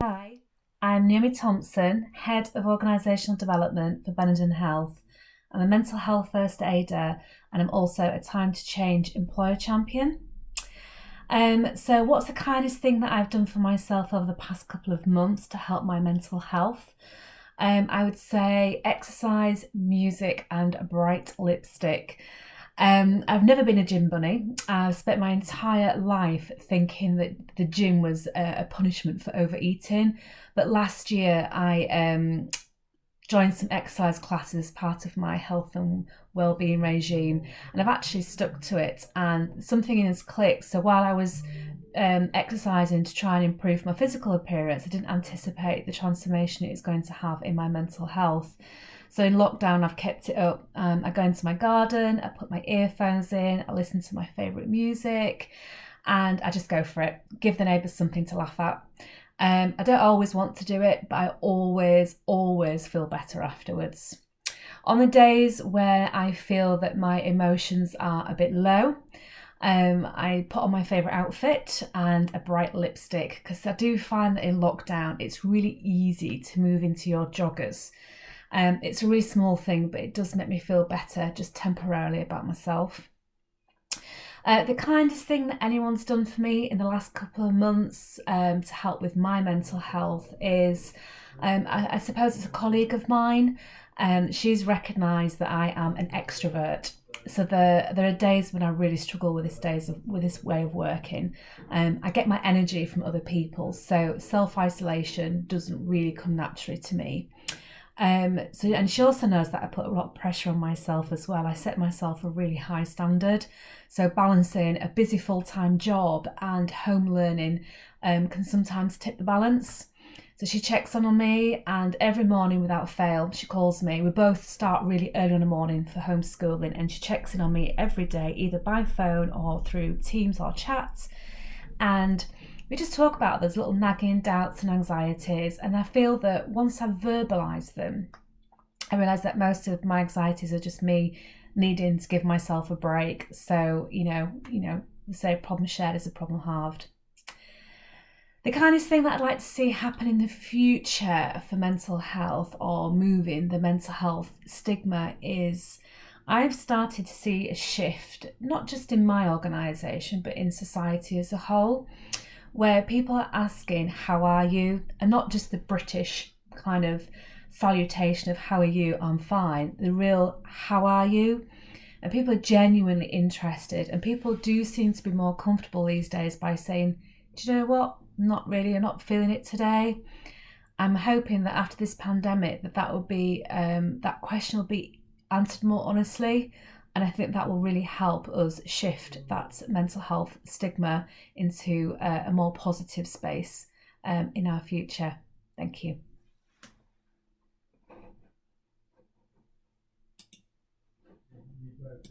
Hi, I'm Naomi Thompson, Head of Organisational Development for Benenden Health. I'm a mental health first aider and I'm also a Time to Change employer champion. So what's the kindest thing that I've done for myself over the past couple of months to help my mental health? I would say exercise, music, and a bright lipstick. I've never been a gym bunny. I've spent my entire life thinking that the gym was a punishment for overeating. But last year, I joined some exercise classes as part of my health and well-being regime, and I've actually stuck to it. And something has clicked. So while I was exercising to try and improve my physical appearance, I didn't anticipate the transformation it is going to have in my mental health. So in lockdown, I've kept it up. I go into my garden, I put my earphones in, I listen to my favourite music, and I just go for it. Give the neighbours something to laugh at. I don't always want to do it, but I always feel better afterwards. On the days where I feel that my emotions are a bit low, I put on my favourite outfit and a bright lipstick, because I do find that in lockdown it's really easy to move into your joggers. It's a really small thing, but it does make me feel better just temporarily about myself. The kindest thing that anyone's done for me in the last couple of months to help with my mental health is, I suppose it's a colleague of mine. She's recognised that I am an extrovert. So there are days when I really struggle with this way of working. I get my energy from other people, so self-isolation doesn't really come naturally to me. And she also knows that I put a lot of pressure on myself as well. I set myself a really high standard. So balancing a busy full-time job and home learning can sometimes tip the balance. So she checks on me, and every morning without fail, she calls me. We both start really early in the morning for homeschooling, and she checks in on me every day, either by phone or through Teams or chats. And we just talk about those little nagging doubts and anxieties, and I feel that once I've verbalised them, I realise that most of my anxieties are just me needing to give myself a break. So, we say a problem shared is a problem halved. The kindest thing that I'd like to see happen in the future for mental health, or moving the mental health stigma, is I've started to see a shift, not just in my organisation, but in society as a whole, where people are asking, how are you? And not just the British kind of salutation of how are you, I'm fine. The real, how are you? And people are genuinely interested, and people do seem to be more comfortable these days by saying, do you know what? Not really, I'm not feeling it today. I'm hoping that after this pandemic that will be, that question will be answered more honestly. And I think that will really help us shift that mental health stigma into a more positive space in our future. Thank you.